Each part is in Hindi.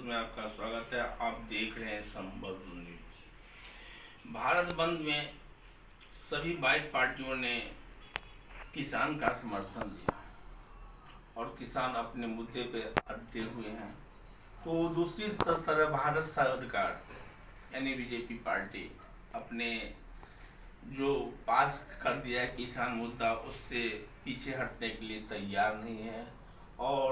में आपका स्वागत है। आप देख रहे हैं संबद्ध न्यूज। भारत बंद में सभी 22 पार्टियों ने किसान का समर्थन दिया और किसान अपने मुद्दे पे अड़े हुए हैं। तो दूसरी तरफ भारत सरकार यानी बीजेपी पार्टी अपने जो पास कर दिया है किसान मुद्दा, उससे पीछे हटने के लिए तैयार नहीं है और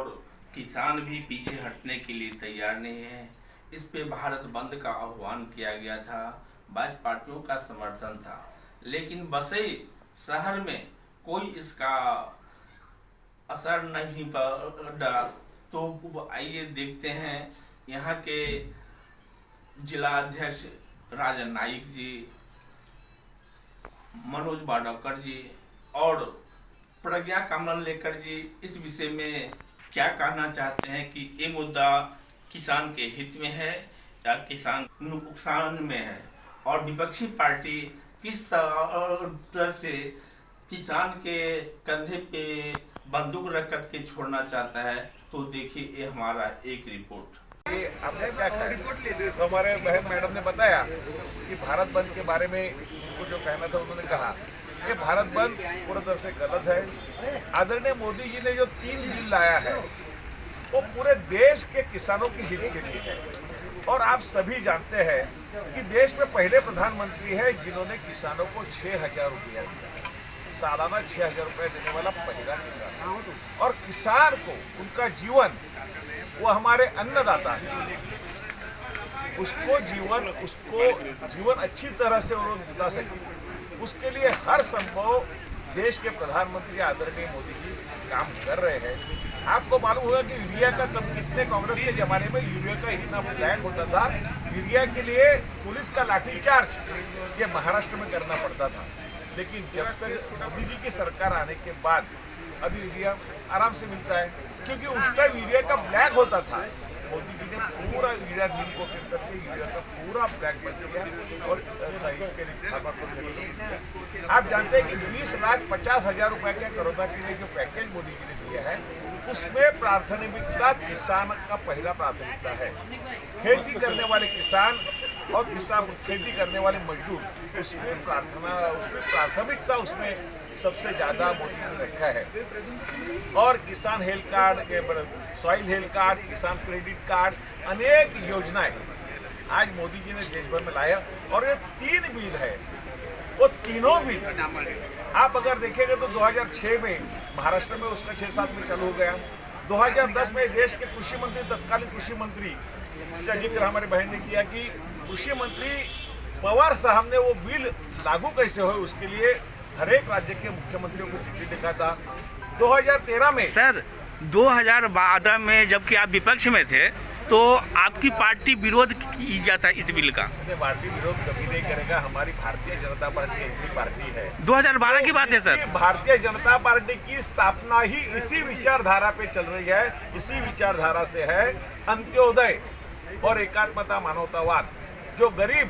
किसान भी पीछे हटने के लिए तैयार नहीं है। इस पे भारत बंद का आह्वान किया गया था, 22 पार्टियों का समर्थन था, लेकिन बसई शहर में कोई इसका असर नहीं पड़ा। तो आइए देखते हैं यहाँ के जिला अध्यक्ष राजन नाइक जी, मनोज बाडौकर जी और प्रज्ञा कमल लेकर जी इस विषय में क्या कहना चाहते हैं कि ये मुद्दा किसान के हित में है या किसान नुकसान में है, और विपक्षी पार्टी किस तरह से किसान के कंधे पे बंदूक रख कर के छोड़ना चाहता है। तो देखिए ये हमारा एक रिपोर्ट। ये आपने क्या कहा? तो हमारे बहन मैडम ने बताया कि भारत बंद के बारे में उनको जो कहना था उन्होंने कहा कि भारत बंद पूरी तरह से गलत है। आदरणीय मोदी जी ने जो 3 बिल लाया है वो पूरे देश के किसानों के हित के लिए है। और आप सभी जानते हैं कि देश में पहले प्रधानमंत्री है जिन्होंने किसानों को 6,000 रुपया दिया, सालाना 6,000 रुपया देने वाला पहला किसान। और किसान को उनका जीवन, वो हमारे अन्नदाता है, उसको जीवन अच्छी तरह से वो बिता सके, उसके लिए हर संभव देश के प्रधानमंत्री आदरणीय मोदी जी काम कर रहे हैं। आपको मालूम होगा कि यूरिया का कब कितने कांग्रेस के जमाने में यूरिया का इतना ब्लैक होता था, यूरिया के लिए पुलिस का लाठीचार्ज ये महाराष्ट्र में करना पड़ता था। लेकिन जब तक मोदी जी की सरकार आने के बाद अभी यूरिया आराम से मिलता है, क्योंकि उस टाइम यूरिया का ब्लैक होता था। मोदी जी ने पूरा यूरिया मिल को फिर करके यूरिया का पूरा ब्लैक बंद किया और इसके फार्मर को दिया। आप जानते हैं कि 20,50,000 रुपए के कोरोना के लिए जो पैकेज मोदी जी ने दिया है, उसमें प्राथमिकता किसान का पहला प्राथमिकता है। खेती करने वाले किसान और खेती करने वाले मजदूर, उसमें प्राथमिकता उसमें सबसे ज़्यादा मोदी ने रखा है। और किसान health card, soil health card, किसान क्रेडिट कार्ड, अनेक योजनाएं आज मोदी जी ने देश भर में लाया। और ये 3 बिल है, वो तीनों बिल आप अगर देखेंगे तो 2006 में महाराष्ट्र में उसका 6-7 में चालू हो गया। 2010 में देश के कृषि मंत्री, तत्कालीन कृषि मंत्री, इसका जिक्र हमारे बहन ने किया कि कृषि मंत्री पवार साहब ने वो बिल लागू कैसे हो, उसके लिए हर एक राज्य के मुख्यमंत्रियों को चिट्ठी लिखा था। 2013 में सर 2012 में जबकि आप विपक्ष में थे तो आपकी पार्टी विरोध की जाता है इस बिल का। पार्टी विरोध कभी नहीं करेगा। हमारी भारतीय जनता पार्टी ऐसी पार्टी है। 2012 की बात है सर। भारतीय जनता पार्टी की स्थापना ही इसी विचारधारा पे चल रही है। इसी विचारधारा से है अंत्योदय और एकात्मता, मानवतावाद। जो गरीब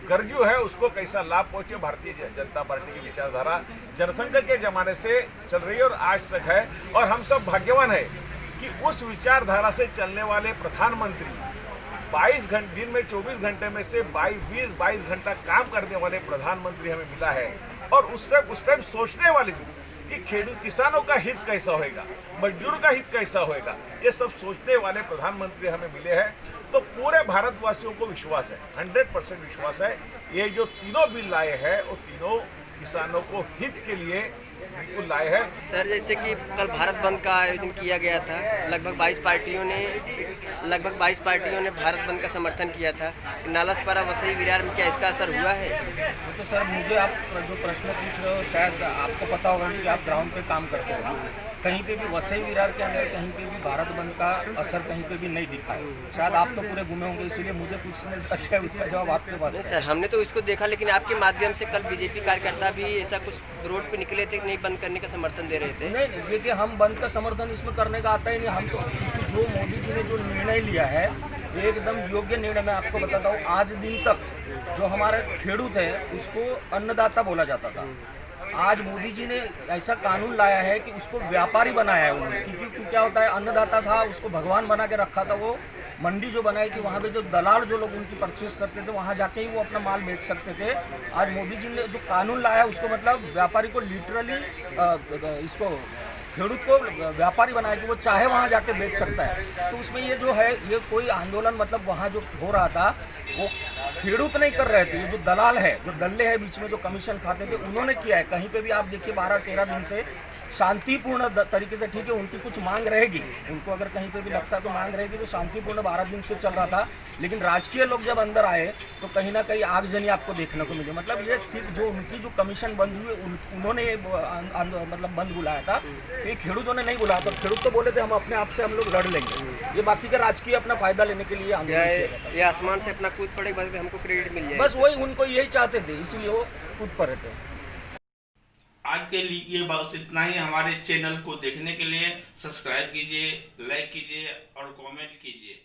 गरजू है उसको कैसा लाभ पहुंचे, भारतीय जनता पार्टी की विचारधारा जनसंघ के जमाने से चल रही है और आज तक है। और हम सब भाग्यवान है कि उस विचारधारा से चलने वाले प्रधानमंत्री 22 घंटे, दिन में 24 घंटे में से 22 घंटा काम करने वाले प्रधानमंत्री हमें मिला है। और उस टाइम सोचने वाले भी कि किसानों का हित कैसा होएगा, मजदूर का हित कैसा होएगा, ये सब सोचने वाले प्रधानमंत्री हमें मिले हैं। तो पूरे भारतवासियों को विश्वास है, 100% विश्वास है। ये जो तीनों बिल लाए हैं वो तीनों किसानों को हित के लिए बिल्कुल लाए हैं। सर, जैसे कि कल भारत बंद का आयोजन किया गया था, लगभग 22 पार्टियों ने भारत बंद का समर्थन किया था। नालासपारा, वसई, विरार में क्या इसका असर हुआ है? तो सर, मुझे आप जो प्रश्न पूछ रहे हो शायद आपको पता होगा कि आप ग्राउंड पे काम करते हो। कहीं पे भी वसई विरार के अंदर कहीं पे भी भारत बंद का असर कहीं पे भी नहीं दिखा है। शायद आप तो पूरे घूमे होंगे, इसीलिए मुझे पूछने से अच्छा है उसका जवाब आपके पास है। सर, हमने तो इसको देखा, लेकिन आपके माध्यम से कल बीजेपी कार्यकर्ता भी ऐसा कुछ रोड पे निकले थे, नहीं बंद करने का समर्थन दे रहे थे। नहीं, देखिए हम बंद का समर्थन इसमें करने का आता ही नहीं। हम तो क्योंकि जो मोदी जी ने जो निर्णय लिया है एकदम योग्य निर्णय। मैं आपको बताता हूँ, आज दिन तक जो हमारे खेडूत है उसको अन्नदाता बोला जाता था। आज मोदी जी ने ऐसा कानून लाया है कि उसको व्यापारी बनाया है उन्होंने। क्योंकि क्या होता है, अन्नदाता था उसको भगवान बना के रखा था वो, मंडी जो बनाई थी वहाँ पे जो दलाल जो लोग उनकी परचेस करते थे वहाँ जाके ही वो अपना माल बेच सकते थे। आज मोदी जी ने जो कानून लाया उसको मतलब व्यापारी को लिटरली इसको खेडूत को व्यापारी बनाया कि वो चाहे वहाँ जाके बेच सकता है। तो उसमें ये जो है ये कोई आंदोलन मतलब वहाँ जो हो रहा था वो खेडूत नहीं कर रहे थे, ये जो दलाल है जो डल्ले है बीच में जो कमीशन खाते थे उन्होंने किया है। कहीं पे भी आप देखिए 12-13 दिन से शांतिपूर्ण तरीके से, ठीक है उनकी कुछ मांग रहेगी, उनको अगर कहीं पे भी लगता है तो मांग रहेगी, तो शांतिपूर्ण 12 दिन से चल रहा था। लेकिन राजकीय लोग जब अंदर आए तो कहीं ना कहीं आगजनी आपको देखने को मिली। मतलब ये सिर्फ जो उनकी जो कमीशन बंद हुई उन्होंने मतलब बंद बुलाया था, कि खेडूतों ने नहीं बुलाया। तो खेडूत तो बोले थे हम अपने आप से हम लोग लड़ लेंगे, ये बाकी का राजकीय अपना फायदा लेने के लिए आंदोलन ये आसमान से अपना कूद पड़े बस हमको क्रेडिट मिल जाए, बस वही उनको यही चाहते थे, इसीलिए वो कूद पड़े थे। आज के लिए बस इतना ही। हमारे चैनल को देखने के लिए सब्सक्राइब कीजिए, लाइक कीजिए और कमेंट कीजिए।